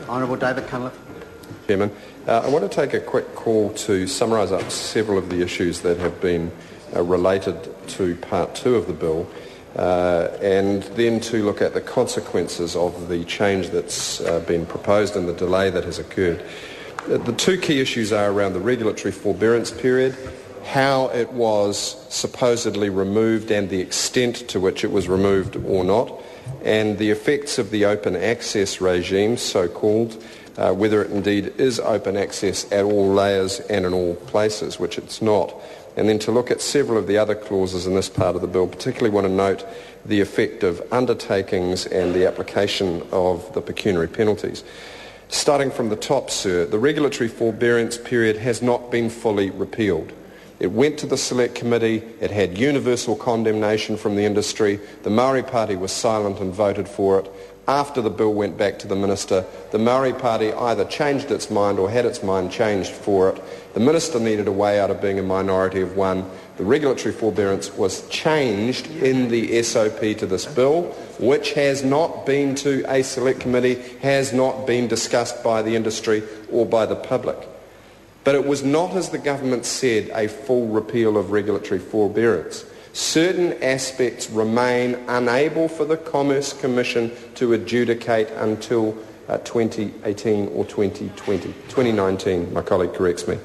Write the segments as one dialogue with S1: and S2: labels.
S1: Honourable David Cunliffe.
S2: Chairman, I want to take a quick call to summarise up several of the issues that have been related to Part 2 of the bill, and then to look at the consequences of the change that's been proposed and the delay that has occurred. The two key issues are around the regulatory forbearance period, how it was supposedly removed and the extent to which it was removed or not, and the effects of the open access regime, so-called, whether it indeed is open access at all layers and in all places, which it's not. And then to look at several of the other clauses in this part of the bill, particularly want to note the effect of undertakings and the application of the pecuniary penalties. Starting from the top, sir, the regulatory forbearance period has not been fully repealed. It went to the Select Committee, it had universal condemnation from the industry, the Maori Party was silent and voted for it. After the bill went back to the Minister, the Maori Party either changed its mind or had its mind changed for it. The Minister needed a way out of being a minority of one. The regulatory forbearance was changed in the SOP to this bill, which has not been to a Select Committee, has not been discussed by the industry or by the public. But it was not, as the government said, a full repeal of regulatory forbearance. Certain aspects remain unable for the Commerce Commission to adjudicate until 2018 or 2019, my colleague corrects me.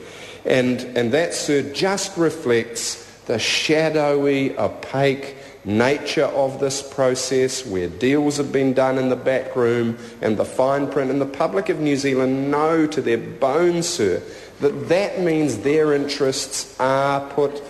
S2: And that, sir, just reflects the shadowy, opaque nature of this process, where deals have been done in the back room and the fine print, and the public of New Zealand know to their bones, sir, that means their interests are put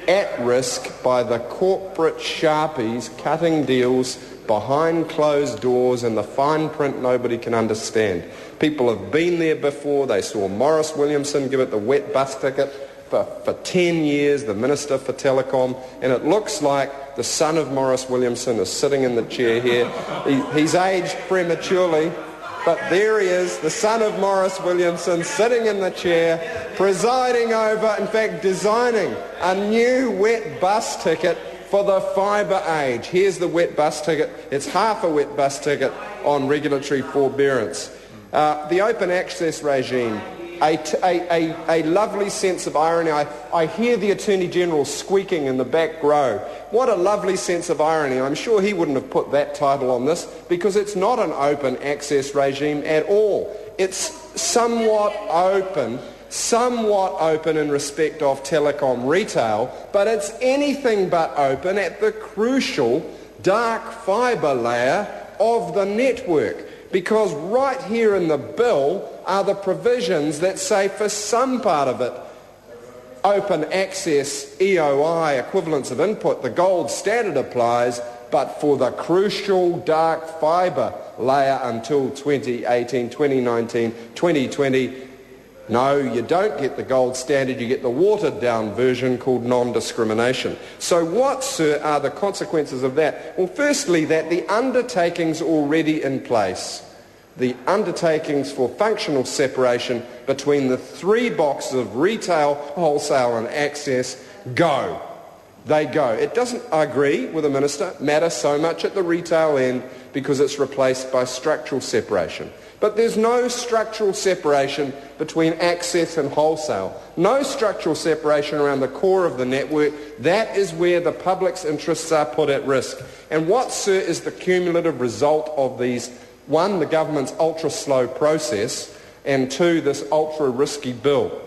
S2: at risk by the corporate sharpies cutting deals behind closed doors and the fine print nobody can understand. People have been there before. They saw Maurice Williamson give it the wet bus ticket for 10 years, the Minister for Telecom, and it looks like the son of Maurice Williamson is sitting in the chair here. He's aged prematurely, but there he is, the son of Maurice Williamson, sitting in the chair, presiding over, in fact, designing a new wet bus ticket for the fibre age. Here's the wet bus ticket. It's half a wet bus ticket on regulatory forbearance. The open access regime, a lovely sense of irony. I hear the Attorney General squeaking in the back row. What a lovely sense of irony. I'm sure he wouldn't have put that title on this, because it's not an open access regime at all. It's somewhat open in respect of telecom retail, but it's anything but open at the crucial dark fibre layer of the network. Because right here in the bill are the provisions that say for some part of it, open access, EOI, equivalence of input, the gold standard applies, but for the crucial dark fibre layer until 2018, 2019, 2020, no, you don't get the gold standard, you get the watered-down version called non-discrimination. So what, sir, are the consequences of that? Well, firstly, that the undertakings already in place, the undertakings for functional separation between the three boxes of retail, wholesale and access, go. They go. It doesn't, I agree with the Minister, matter so much at the retail end because it's replaced by structural separation. But there's no structural separation between access and wholesale. No structural separation around the core of the network. That is where the public's interests are put at risk. And what, sir, is the cumulative result of these? One, the government's ultra-slow process, and two, this ultra-risky bill.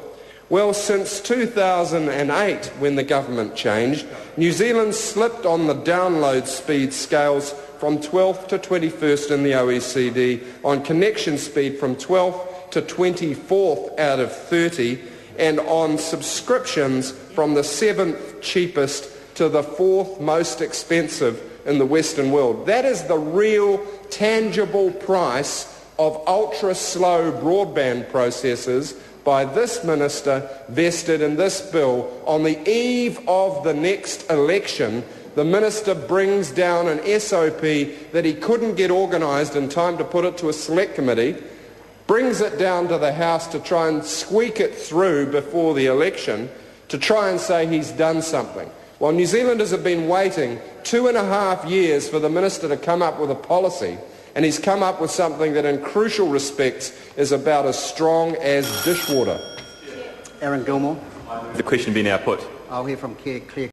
S2: Well, since 2008, when the government changed, New Zealand slipped on the download speed scales from 12th to 21st in the OECD, on connection speed from 12th to 24th out of 30, and on subscriptions from the 7th cheapest to the 4th most expensive in the Western world. That is the real, tangible price of ultra-slow broadband processes by this Minister, vested in this bill. On the eve of the next election, the Minister brings down an SOP that he couldn't get organised in time to put it to a select committee, brings it down to the House to try and squeak it through before the election, to try and say he's done something. While New Zealanders have been waiting 2.5 years for the Minister to come up with a policy, and he's come up with something that in crucial respects is about as strong as dishwater.
S1: Aaron Gilmore.
S3: The question be now put.
S1: I'll hear from Claire